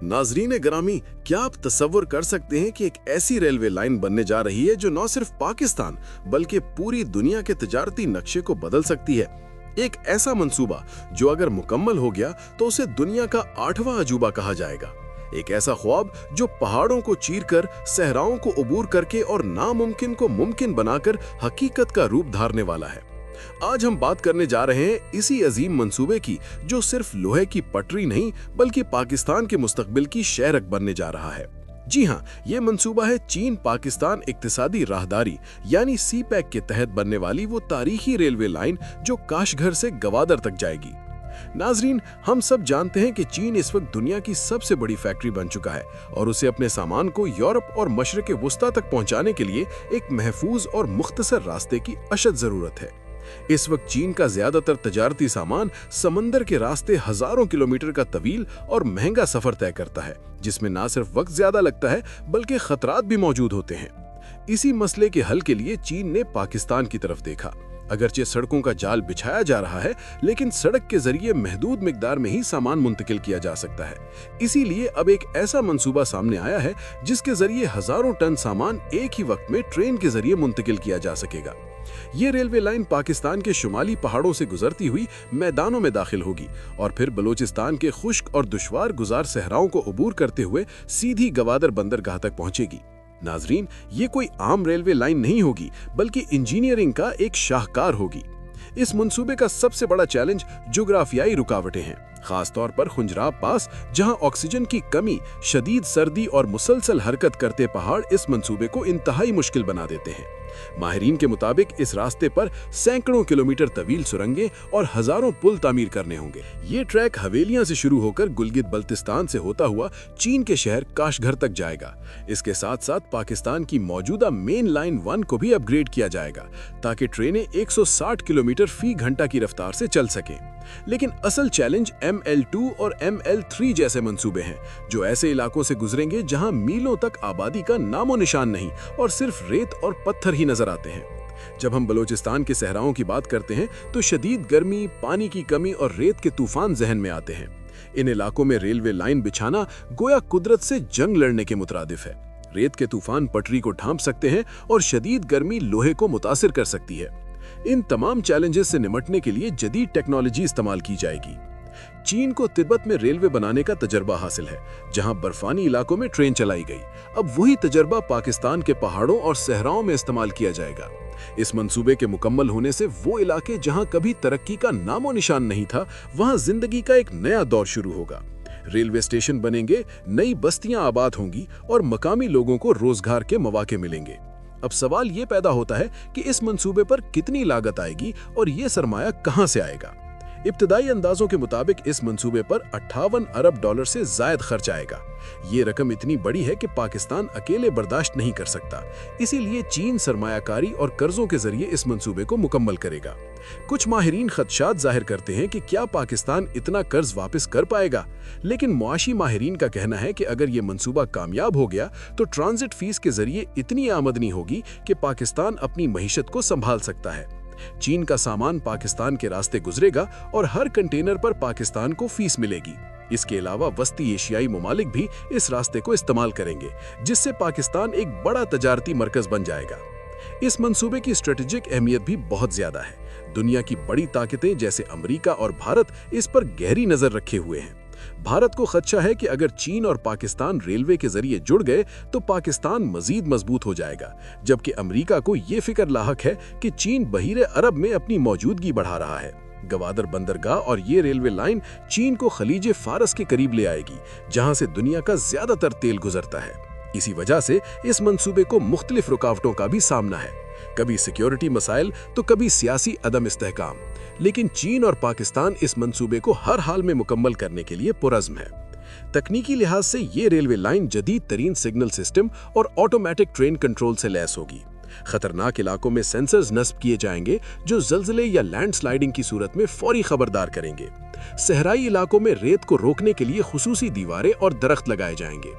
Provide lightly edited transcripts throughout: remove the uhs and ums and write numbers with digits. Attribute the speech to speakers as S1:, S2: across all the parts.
S1: नाजरीन ग्रामी, क्या आप तसव्वुर कर सकते हैं कि एक ऐसी रेलवे लाइन बनने जा रही है जो न सिर्फ पाकिस्तान बल्कि पूरी दुनिया के तजारती नक्शे को बदल सकती है। एक ऐसा मंसूबा जो अगर मुकम्मल हो गया तो उसे दुनिया का 8वां अजूबा कहा जाएगा। एक ऐसा ख्वाब जो पहाड़ों को चीरकर, सहराओं को अबूर करके और नामुमकिन को मुमकिन बनाकर हकीकत का रूप धारने वाला है। आज हम बात करने जा रहे हैं इसी अजीम मंसूबे की जो सिर्फ लोहे की पटरी नहीं बल्कि पाकिस्तान के मुस्तकबिल की शहरक बनने जा रहा है। जी हाँ, ये मंसूबा है चीन पाकिस्तान इक्तिसादी राहदारी यानी सीपैक के तहत बनने वाली वो तारीखी रेलवे लाइन जो काशघर से गवादर तक जाएगी। नाजरीन, हम सब जानते हैं कि चीन इस वक्त दुनिया की सबसे बड़ी फैक्ट्री बन चुका है और उसे अपने सामान को यूरोप और मशरिक़ वुस्ता तक पहुंचाने के लिए एक महफूज और मुख्तसर रास्ते की अशद जरूरत है। इस वक्त चीन का ज्यादातर तजारती सामान समंदर के रास्ते हजारों किलोमीटर का तवील और महंगा सफर तय करता है, जिसमें ना सिर्फ वक्त ज्यादा लगता है बल्कि खतरात भी मौजूद होते हैं। इसी मसले के हल के लिए चीन ने पाकिस्तान की तरफ देखा। अगरचे सड़कों का जाल बिछाया जा रहा है, लेकिन सड़क के जरिए महदूद मिकदार में ही सामान मुंतकिल किया जा सकता है। इसीलिए अब एक ऐसा मंसूबा सामने आया है जिसके जरिए हजारों टन सामान एक ही वक्त में ट्रेन के जरिए मुंतकिल किया जा सकेगा। ये रेलवे लाइन पाकिस्तान के शुमाली पहाड़ों से गुजरती हुई मैदानों में दाखिल होगी और फिर बलूचिस्तान के खुश्क और दुश्वार गुजार सहराओं को अबूर करते हुए सीधी गवादर बंदरगाह तक पहुंचेगी। नाजरीन, ये कोई आम रेलवे लाइन नहीं होगी बल्कि इंजीनियरिंग का एक शाहकार होगी। इस मंसूबे का सबसे बड़ा चैलेंज जुग्राफियाई रुकावटें हैं, खास तौर पर खुंजराब पास, जहां ऑक्सीजन की कमी, शदीद सर्दी और मुसलसल हरकत करते पहाड़ इस मंसूबे को इंतहाई मुश्किल बना देते हैं। माहिरीन के मुताबिक इस रास्ते पर सैकड़ों किलोमीटर तवील सुरंगें और हजारों पुल तामीर करने होंगे। ये ट्रैक हवेलियां से शुरू होकर गिलगित बल्तिस्तान से होता हुआ चीन के शहर काशघर तक जाएगा। इसके साथ साथ पाकिस्तान की मौजूदा मेन लाइन 1 को भी अपग्रेड किया जाएगा ताकि ट्रेनें 160 किलोमीटर फी घंटा की रफ्तार से चल सकें। लेकिन असल चैलेंज ML2 और ML3 जैसे मंसूबे हैं जो ऐसे इलाकों से गुजरेंगे जहां मीलों तक आबादी का नामो निशान नहीं और सिर्फ रेत और पत्थर ही नजर आते हैं। जब हम बलूचिस्तान के सहराओं की बात करते हैं तो शदीद गर्मी, पानी की कमी और रेत के तूफान जहन में आते हैं। इन इलाकों में रेलवे लाइन बिछाना गोया कुदरत से जंग लड़ने के मुतरादिफ है। रेत के तूफान पटरी को ढांप सकते हैं और शदीद गर्मी लोहे को मुतासिर कर सकती है। इन तमाम चैलेंजेस से निपटने के लिए जदीद टेक्नोलॉजी इस्तेमाल की जाएगी। चीन को तिब्बत में रेलवे बनाने का तजर्बा हासिल है, जहां बर्फानी इलाकों में ट्रेन चलाई गई। अब वही तजर्बा पाकिस्तान के पहाड़ों और सहराओं में इस्तेमाल किया जाएगा। इस मंसूबे के मुकम्मल होने से वो इलाके जहां कभी तरक्की का नामो निशान नहीं था, वहां जिंदगी का एक नया दौर शुरू होगा। रेलवे स्टेशन बनेंगे, नई बस्तियां आबाद होंगी और मकामी लोगों को रोजगार के मौके मिलेंगे। अब सवाल ये पैदा होता है कि इस मंसूबे पर कितनी लागत आएगी और ये सरमाया कहां से आएगा। इब्तदाई अंदाजों के मुताबिक इस मंसूबे पर 58 अरब डॉलर से जायद खर्च आएगा। ये रकम इतनी बड़ी है कि पाकिस्तान अकेले बर्दाश्त नहीं कर सकता, इसीलिए चीन सरमायाकारी और कर्जों के जरिए इस मंसूबे को मुकम्मल करेगा। कुछ माहिरीन खदशात जाहिर करते हैं कि क्या पाकिस्तान इतना कर्ज वापस कर पाएगा, लेकिन मुआशी माहिरीन का कहना है कि अगर ये मंसूबा कामयाब हो गया तो ट्रांजिट फीस के जरिए इतनी आमदनी होगी कि पाकिस्तान अपनी मईशत को संभाल सकता है। चीन का सामान पाकिस्तान के रास्ते गुजरेगा और हर कंटेनर पर पाकिस्तान को फीस मिलेगी। इसके अलावा वस्ती एशियाई ममालिक भी इस रास्ते को इस्तेमाल करेंगे, जिससे पाकिस्तान एक बड़ा तजारती मरकज बन जाएगा। इस मंसूबे की स्ट्रेटेजिक अहमियत भी बहुत ज्यादा है। दुनिया की बड़ी ताकतें जैसे अमेरिका और भारत इस पर गहरी नजर रखे हुए हैं। भारत को खदशा है कि अगर चीन और पाकिस्तान रेलवे के जरिए जुड़ गए तो पाकिस्तान मजीद मजबूत हो जाएगा, जबकि अमेरिका को ये फिक्र लाहक है कि चीन बहीरे अरब में अपनी मौजूदगी बढ़ा रहा है। गवादर बंदरगाह और ये रेलवे लाइन चीन को खलीज फारस के करीब ले आएगी, जहां से दुनिया का ज्यादातर तेल गुजरता है। इसी वजह से इस मंसूबे को मुख्तलिफ रुकावटों का भी सामना है, कभी सिक्योरिटी मसाइल तो कभी सियासी अदम इस्तेहकाम। लेकिन चीन और पाकिस्तान इस मंसूबे को हर हाल में मुकम्मल करने के लिए पुरज़्म है। तकनीकी लिहाज से ये रेलवे लाइन जदीद तरीन सिग्नल सिस्टम और ऑटोमेटिक ट्रेन कंट्रोल से लैस होगी। खतरनाक इलाकों में सेंसर्स नस्ब किए जाएंगे जो ज़ल्ज़ले या लैंडस्लाइडिंग की सूरत में फौरी खबरदार करेंगे। सहराई इलाकों में रेत को रोकने के लिए खुसूसी दीवारें और दरख्त लगाए जाएंगे।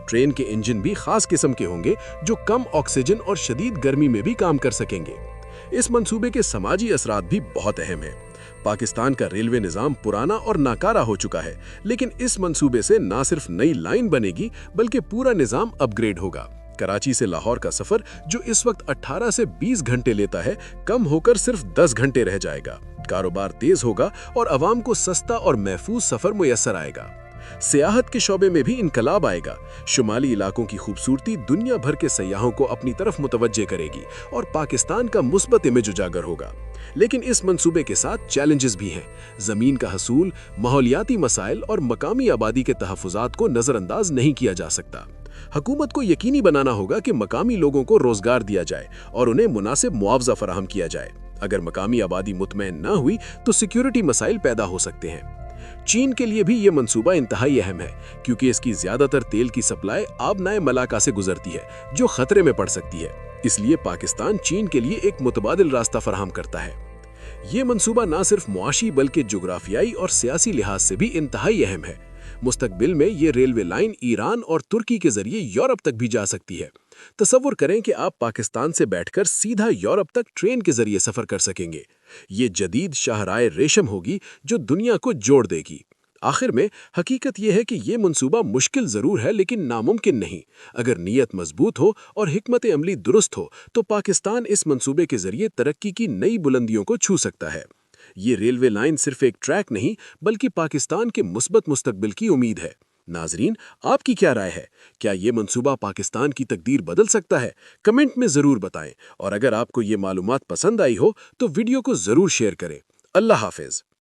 S1: ट्रेन के इंजन भी खास किस्म के होंगे जो कम ऑक्सीजन और शदीद गर्मी में भी काम कर सकेंगे। इस मंसूबे के समाजी असरात भी बहुत अहम हैं। पाकिस्तान का रेलवे निज़ाम पुराना और नाकारा हो चुका है, लेकिन इस मंसूबे से न सिर्फ नई लाइन बनेगी बल्कि पूरा निज़ाम अपग्रेड होगा। कराची से लाहौर का सफर जो इस वक्त 18 से 20 घंटे लेता है, कम होकर सिर्फ 10 घंटे रह जाएगा। कारोबार तेज होगा और आवाम को सस्ता और महफूज सफर मुयस्सर आएगा। सियाहत के शोबे में भी इनकलाब आएगा। शुमाली इलाकों की खूबसूरती दुनिया भर के सयाहों को अपनी तरफ मुतवज्जे करेगी और पाकिस्तान का मुस्बत इमेज उजागर होगा। लेकिन इस मंसूबे के साथ चैलेंजेस भी हैं। जमीन का हसूल, माहौलियाती मसाइल और मकामी आबादी के तहफ़्फ़ुज़ात को नज़रअंदाज नहीं किया जा सकता। हुकूमत को यकीनी बनाना होगा कि मकामी लोगों को रोजगार दिया जाए और उन्हें मुनासिब मुआवजा फराहम किया जाए। अगर मकामी आबादी मुतमईन न हुई तो सिक्योरिटी मसाइल पैदा हो सकते हैं। चीन के लिए भी ये मंसूबा इंतहाई अहम है, क्योंकि इसकी ज्यादातर तेल की सप्लाई आबनाए मलाका से गुजरती है, जो खतरे में पड़ सकती है। इसलिए पाकिस्तान चीन के लिए एक मुतबादिल रास्ता फराहम करता है। ये मंसूबा न सिर्फ मुआशी बल्कि जुग्राफियाई और सियासी लिहाज से भी इंतहाई अहम है। मुस्तकबिल में ये रेलवे लाइन ईरान और तुर्की के जरिए यूरोप तक भी जा सकती है। तसव्वुर करें कि आप पाकिस्तान से बैठकर सीधा यूरोप तक ट्रेन के जरिए सफर कर सकेंगे। ये जदीद शाहराह रेशम होगी जो दुनिया को जोड़ देगी। आखिर में हकीकत यह है कि ये मंसूबा मुश्किल जरूर है, लेकिन नामुमकिन नहीं। अगर नीयत मजबूत हो और हिकमत अमली दुरुस्त हो तो पाकिस्तान इस मंसूबे के जरिए तरक्की की नई बुलंदियों को छू सकता है। ये रेलवे लाइन सिर्फ एक ट्रैक नहीं बल्कि पाकिस्तान के मुस्बत मुस्तकबिल की उम्मीद है। नाजरीन, आपकी क्या राय है? क्या ये मंसूबा पाकिस्तान की तकदीर बदल सकता है? कमेंट में ज़रूर बताएं। और अगर आपको ये मालूमात पसंद आई हो तो वीडियो को ज़रूर शेयर करें। अल्लाह हाफिज़।